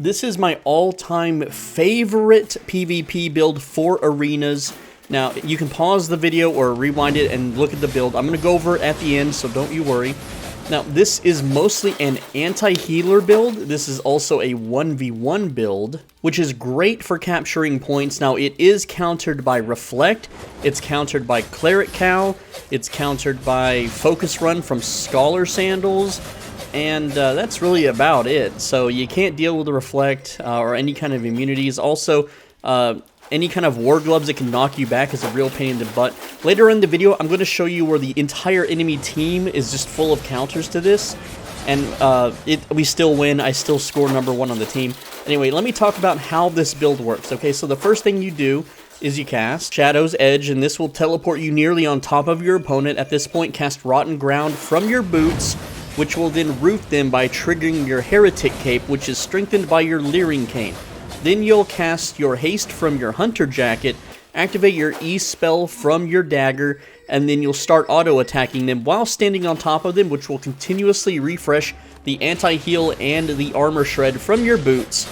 This is my all-time favorite PvP build for arenas. Now, you can pause the video or rewind it and look at the build. I'm going to go over it at the end, so don't you worry. Now, this is mostly an anti-healer build. This is also a 1v1 build, which is great for capturing points. Now, it is countered by Reflect. It's countered by Cleric Cow. It's countered by Focus Run from Scholar Sandals. And that's really about it. So you can't deal with the Reflect or any kind of immunities. Also, any kind of War Gloves that can knock you back is a real pain in the butt. Later in the video, I'm going to show you where the entire enemy team is just full of counters to this. And we still win. I still score #1 on the team. Anyway, let me talk about how this build works. Okay, so the first thing you do is you cast Shadow's Edge, and this will teleport you nearly on top of your opponent. At this point, cast Rotten Ground from your boots, which will then root them by triggering your Heretic Cape, which is strengthened by your Leering Cane. Then you'll cast your Haste from your Hunter Jacket, activate your E-Spell from your Dagger, and then you'll start auto-attacking them while standing on top of them, which will continuously refresh the anti-heal and the armor shred from your boots.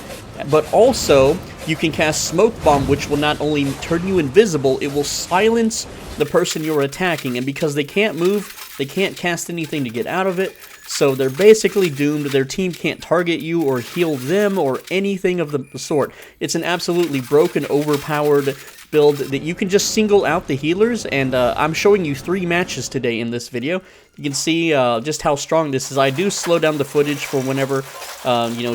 But also, you can cast Smoke Bomb, which will not only turn you invisible, it will silence the person you're attacking, and because they can't move, they can't cast anything to get out of it, so they're basically doomed. Their team can't target you or heal them or anything of the sort. It's an absolutely broken, overpowered build that you can just single out the healers, and I'm showing you 3 matches today in this video. You can see just how strong this is. I do slow down the footage for whenever,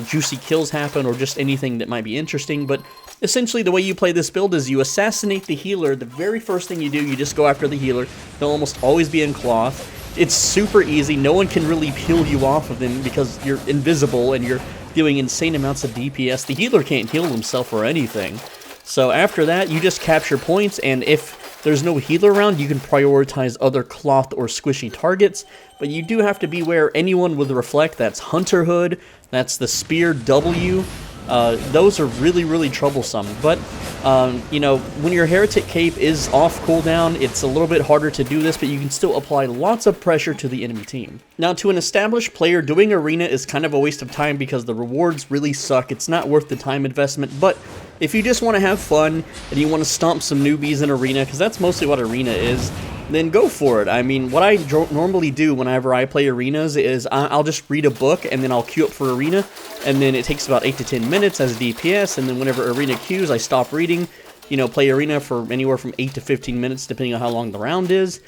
juicy kills happen or just anything that might be interesting, but essentially the way you play this build is you assassinate the healer. The very first thing you do, you just go after the healer. They'll almost always be in cloth. It's super easy. No one can really peel you off of them because you're invisible and you're doing insane amounts of DPS. The healer can't heal himself or anything. So after that, you just capture points, and if there's no healer around, you can prioritize other cloth or squishy targets. But you do have to beware anyone with Reflect. That's Hunter Hood, that's the Spear W. Those are really, really troublesome. But, when your Heretic Cape is off cooldown, it's a little bit harder to do this, but you can still apply lots of pressure to the enemy team. Now, to an established player, doing Arena is kind of a waste of time because the rewards really suck. It's not worth the time investment, but if you just want to have fun and you want to stomp some newbies in Arena, because that's mostly what Arena is, then go for it. I mean, what I normally do whenever I play arenas is I'll just read a book and then I'll queue up for arena, and then it takes about 8 to 10 minutes as DPS, and then whenever arena queues, I stop reading, play arena for anywhere from 8 to 15 minutes depending on how long the round is.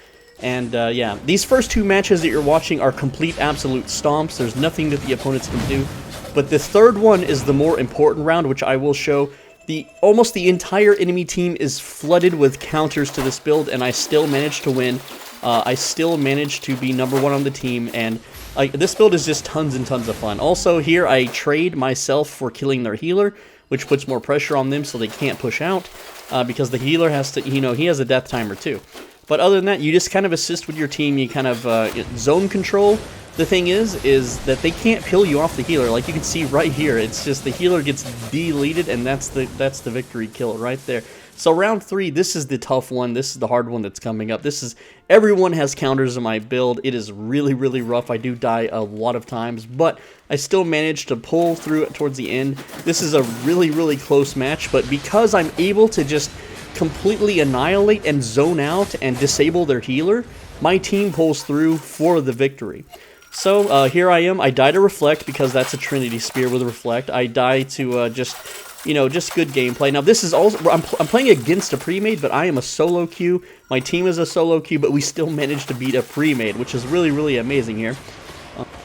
And yeah, these first 2 matches that you're watching are complete absolute stomps. There's nothing that the opponents can do. But the third one is the more important round, which I will show. Almost the entire enemy team is flooded with counters to this build, and I still managed to win. I still managed to be #1 on the team, and this build is just tons and tons of fun. Also, here I trade myself for killing their healer, which puts more pressure on them so they can't push out, because the healer has to, he has a death timer too. But other than that, you just kind of assist with your team. You kind of zone control. The thing is that they can't peel you off the healer. Like you can see right here, it's just the healer gets deleted, and that's the victory kill right there. So round 3, this is the tough one. This is the hard one that's coming up. Everyone has counters in my build. It is really, really rough. I do die a lot of times, but I still managed to pull through it towards the end. This is a really, really close match, but because I'm able to just completely annihilate and zone out and disable their healer, my team pulls through for the victory. So here I am. I die to Reflect because that's a Trinity Spear with Reflect. I die to just good gameplay. Now this is also, I'm playing against a pre-made, but I am a solo queue. My team is a solo queue, but we still managed to beat a pre-made, which is really, really amazing here.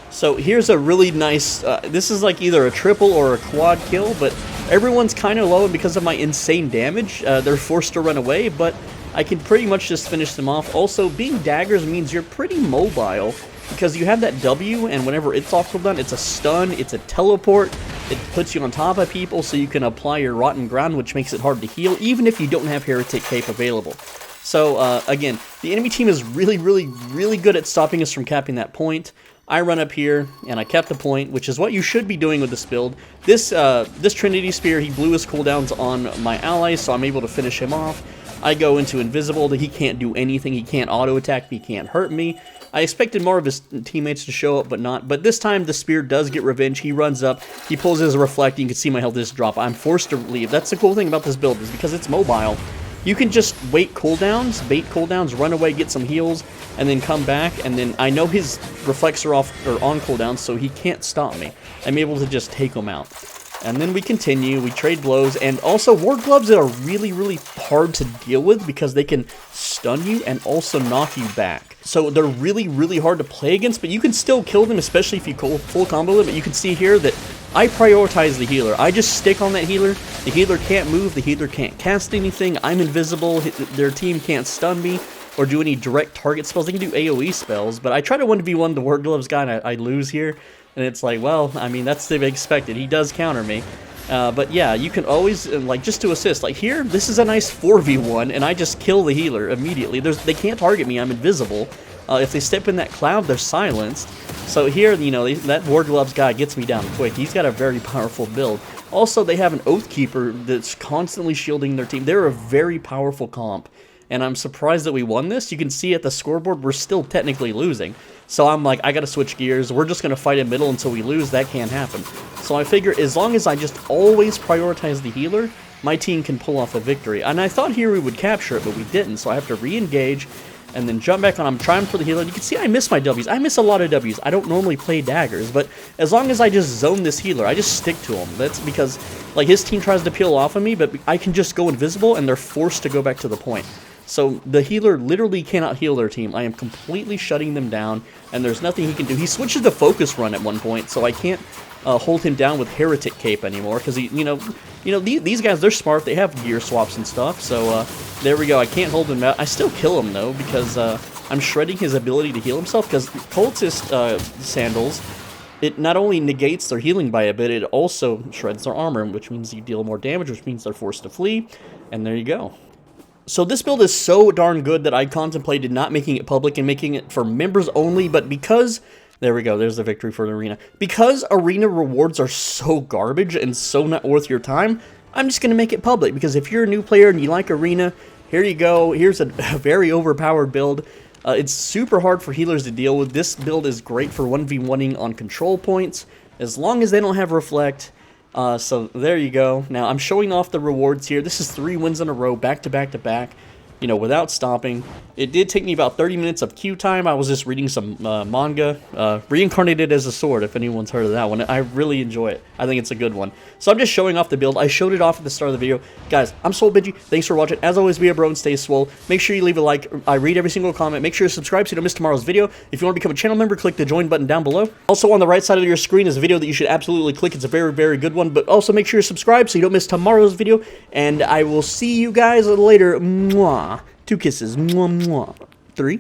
So here's a really nice, this is like either a triple or a quad kill, but everyone's kind of low, and because of my insane damage, they're forced to run away, but I can pretty much just finish them off. Also, being daggers means you're pretty mobile, because you have that W, and whenever it's off cooldown, it's a stun, it's a teleport, it puts you on top of people, so you can apply your Rotten Ground, which makes it hard to heal, even if you don't have Heretic Cape available. So, again, the enemy team is really, really, really good at stopping us from capping that point. I run up here, and I kept the point, which is what you should be doing with this build. This Trinity Spear, he blew his cooldowns on my allies, so I'm able to finish him off. I go into invisible, that he can't do anything, he can't auto-attack me, he can't hurt me. I expected more of his teammates to show up, but not. But this time, the Spear does get revenge. He runs up, he pulls his Reflect, you can see my health just drop. I'm forced to leave. That's the cool thing about this build, is because it's mobile. You can just wait cooldowns, bait cooldowns, run away, get some heals, and then come back, and then I know his Reflects are off, or on cooldowns, so he can't stop me. I'm able to just take him out. And then we continue, we trade blows, and also Ward Gloves are really, really hard to deal with because they can stun you and also knock you back. So they're really, really hard to play against, but you can still kill them, especially if you full combo them. But you can see here that I prioritize the healer. I just stick on that healer. The healer can't move, the healer can't cast anything, I'm invisible, their team can't stun me or do any direct target spells. They can do AoE spells, but I try to 1v1 the Ward Gloves guy, and I lose here. And it's like, well, I mean, that's to be expected. He does counter me. But yeah, you can always, like, just to assist. Like here, this is a nice 4v1, and I just kill the healer immediately. They can't target me, I'm invisible. If they step in that cloud, they're silenced. So here, you know, that Ward Gloves guy gets me down quick. He's got a very powerful build. Also, they have an Oathkeeper that's constantly shielding their team. They're a very powerful comp. And I'm surprised that we won this. You can see at the scoreboard, we're still technically losing. So I'm like, I gotta switch gears. We're just gonna fight in middle until we lose. That can't happen. So I figure as long as I just always prioritize the healer, my team can pull off a victory. And I thought here we would capture it, but we didn't. So I have to re-engage and then jump back on. I'm trying for the healer. You can see I miss my W's. I miss a lot of W's. I don't normally play daggers, but as long as I just zone this healer, I just stick to him. That's because, like, his team tries to peel off of me, but I can just go invisible and they're forced to go back to the point. So the healer literally cannot heal their team. I am completely shutting them down, and there's nothing he can do. He switches to Focus Run at one point, so I can't hold him down with Heretic Cape anymore, because these guys, they're smart. They have gear swaps and stuff. So there we go. I can't hold him out. I still kill him though, because I'm shredding his ability to heal himself. Because Cultist Sandals, it not only negates their healing by a bit, it also shreds their armor, which means you deal more damage, which means they're forced to flee. And there you go. So this build is so darn good that I contemplated not making it public and making it for members only, but because, there we go, there's the victory for the arena. Because arena rewards are so garbage and so not worth your time, I'm just going to make it public, because if you're a new player and you like arena, here you go, here's a very overpowered build. It's super hard for healers to deal with. This build is great for 1v1ing on control points, as long as they don't have Reflect. So there you go. Now I'm showing off the rewards here. This is 3 wins in a row, back to back to back, you know, without stopping. It did take me about 30 minutes of queue time. I was just reading some manga, Reincarnated as a Sword, if anyone's heard of that one. I really enjoy it. I think it's a good one. So I'm just showing off the build. I showed it off at the start of the video. Guys, I'm SwolBidgy. Thanks for watching. As always, be a bro and stay swole. Make sure you leave a like. I read every single comment. Make sure you subscribe so you don't miss tomorrow's video. If you want to become a channel member, click the join button down below. Also, on the right side of your screen is a video that you should absolutely click. It's a very, very good one. But also make sure you subscribe so you don't miss tomorrow's video. And I will see you guys later. Mwah. 2 kisses. Mwah, mwah. 3.